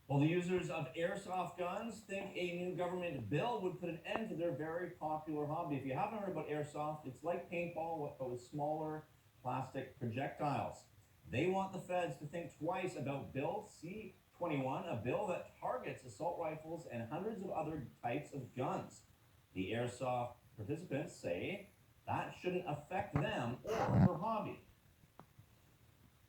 Well, the users of airsoft guns think a new government bill would put an end to their very popular hobby. If you haven't heard about airsoft, it's like paintball but with smaller plastic projectiles. They want the feds to think twice about Bill C-21, a bill that targets assault rifles and hundreds of other types of guns. The airsoft participants say that shouldn't affect them or their hobby.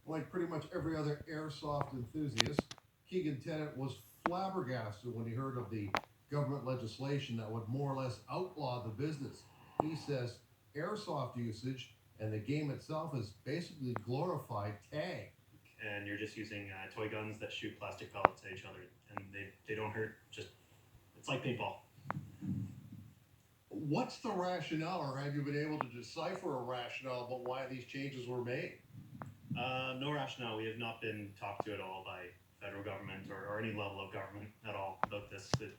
Like pretty much every other airsoft enthusiast, Keegan Tennant was flabbergasted when he heard of the government legislation that would more or less outlaw the business. He says airsoft usage and the game itself is basically glorified tag. And you're just using toy guns that shoot plastic pellets at each other, and they don't hurt. Just it's like paintball. What's the rationale, or have you been able to decipher a rationale about why these changes were made? No rationale. We have not been talked to at all by federal government or any level of government at all about this. It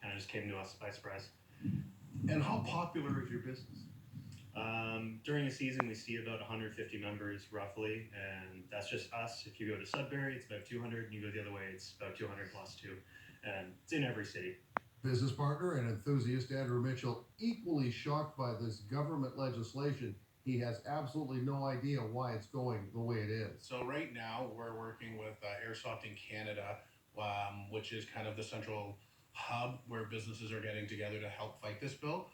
kind of just came to us by surprise. And how popular is your business? During a season, we see about 150 members roughly, and that's just us. If you go to Sudbury, it's about 200, and you go the other way, it's about 200 plus too. And it's in every city. Business partner and enthusiast Andrew Mitchell, equally shocked by this government legislation. He has absolutely no idea why it's going the way it is. So right now we're working with Airsoft in Canada, which is kind of the central hub where businesses are getting together to help fight this bill.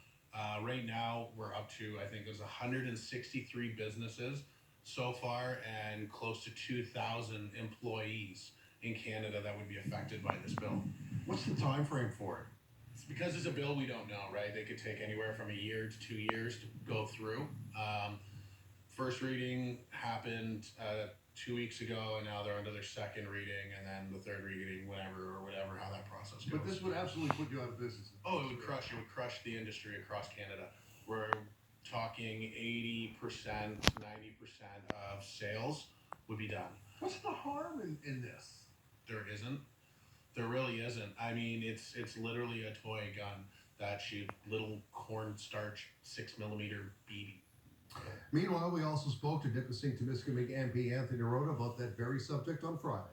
Right now we're up to, I think there's 163 businesses so far and close to 2,000 employees in Canada that would be affected by this bill. What's the time frame for it? It's because it's a bill we don't know, right? They could take anywhere from a year to 2 years to go through. First reading happened 2 weeks ago, and now they're under their second reading, and then the third reading, whatever, how that process goes. But this would absolutely put you out of business. Oh, it would crush the industry across Canada. We're talking 80%, 90% of sales would be done. What's the harm in this? There isn't. There really isn't. I mean, it's literally a toy gun that shoots little cornstarch 6mm BB. Meanwhile, we also spoke to Nipissing Temiskaming MP Anthony Rhoda about that very subject on Friday.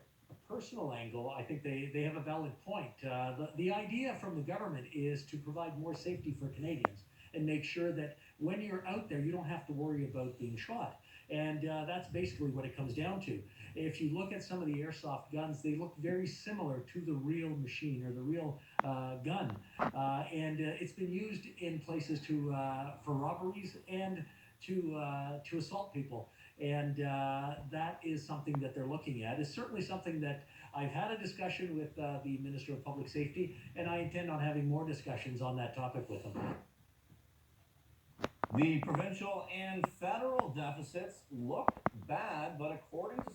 Personal angle, I think they have a valid point. The idea from the government is to provide more safety for Canadians and make sure that when you're out there, you don't have to worry about being shot. And that's basically what it comes down to. If you look at some of the airsoft guns, they look very similar to the real machine or the real gun. And it's been used in places for robberies and to assault people. And that is something that they're looking at. It's certainly something that I've had a discussion with the Minister of Public Safety, and I intend on having more discussions on that topic with him. The provincial and federal deficits look bad, but according to